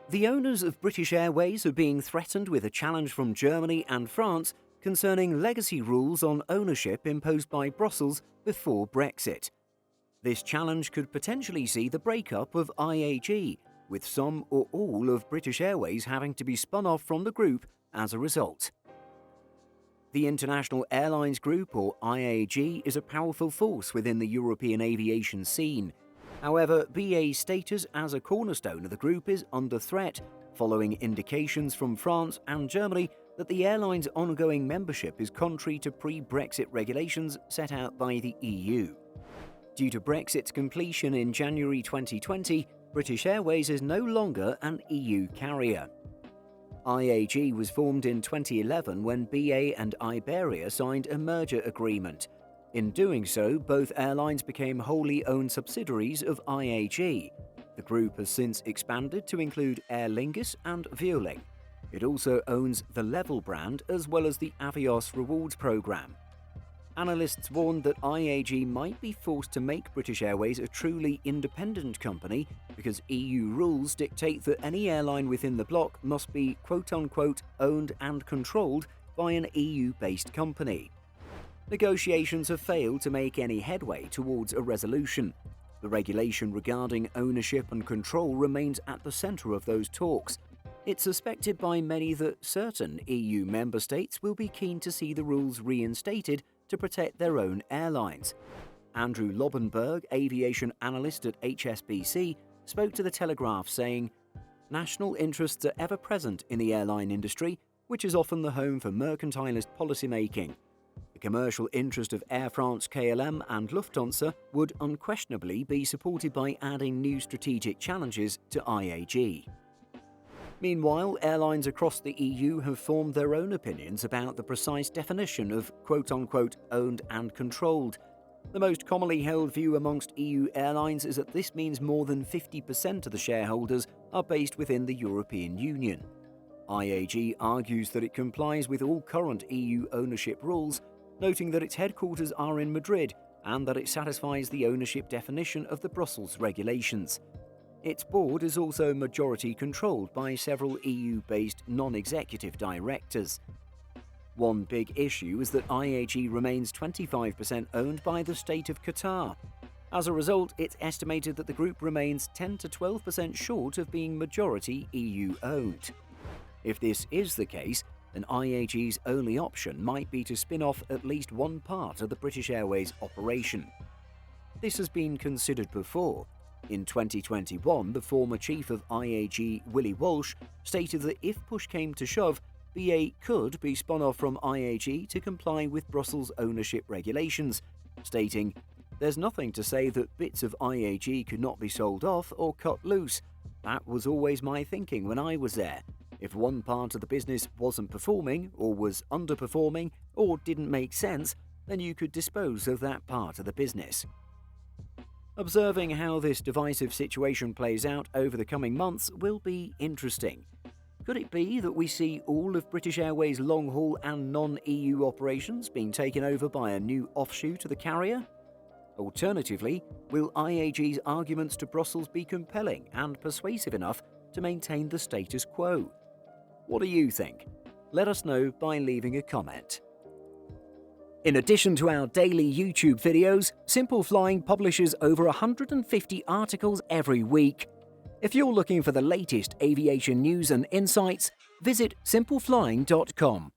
The owners of British Airways are being threatened with a challenge from Germany and France concerning legacy rules on ownership imposed by Brussels before Brexit. This challenge could potentially see the breakup of IAG, with some or all of British Airways having to be spun off from the group as a result. The International Airlines Group, or IAG, is a powerful force within the European aviation scene. However, BA's status as a cornerstone of the group is under threat, following indications from France and Germany that the airline's ongoing membership is contrary to pre-Brexit regulations set out by the EU. Due to Brexit's completion in January 2020, British Airways is no longer an EU carrier. IAG was formed in 2011 when BA and Iberia signed a merger agreement. In doing so, both airlines became wholly owned subsidiaries of IAG. The group has since expanded to include Aer Lingus and Vueling. It also owns the Level brand as well as the Avios rewards program. Analysts warned that IAG might be forced to make British Airways a truly independent company because EU rules dictate that any airline within the bloc must be quote-unquote owned and controlled by an EU-based company. Negotiations have failed to make any headway towards a resolution. The regulation regarding ownership and control remains at the centre of those talks. It's suspected by many that certain EU member states will be keen to see the rules reinstated to protect their own airlines. Andrew Lobenberg, aviation analyst at HSBC, spoke to The Telegraph saying, "National interests are ever present in the airline industry, which is often the home for mercantilist policymaking. The commercial interest of Air France KLM and Lufthansa would unquestionably be supported by adding new strategic challenges to IAG." Meanwhile, airlines across the EU have formed their own opinions about the precise definition of quote-unquote owned and controlled. The most commonly held view amongst EU airlines is that this means more than 50% of the shareholders are based within the European Union. IAG argues that it complies with all current EU ownership rules, noting that its headquarters are in Madrid and that it satisfies the ownership definition of the Brussels regulations. Its board is also majority controlled by several EU-based non-executive directors. One big issue is that IAG remains 25% owned by the state of Qatar. As a result, it's estimated that the group remains 10 to 12% short of being majority EU-owned. If this is the case, then IAG's only option might be to spin off at least one part of the British Airways operation. This has been considered before. In 2021, the former chief of IAG, Willie Walsh, stated that if push came to shove, BA could be spun off from IAG to comply with Brussels ownership regulations, stating, "There's nothing to say that bits of IAG could not be sold off or cut loose. That was always my thinking when I was there. If one part of the business wasn't performing, or was underperforming, or didn't make sense, then you could dispose of that part of the business." Observing how this divisive situation plays out over the coming months will be interesting. Could it be that we see all of British Airways' long-haul and non-EU operations being taken over by a new offshoot of the carrier? Alternatively, will IAG's arguments to Brussels be compelling and persuasive enough to maintain the status quo? What do you think? Let us know by leaving a comment. In addition to our daily YouTube videos, Simple Flying publishes over 150 articles every week. If you're looking for the latest aviation news and insights, visit simpleflying.com.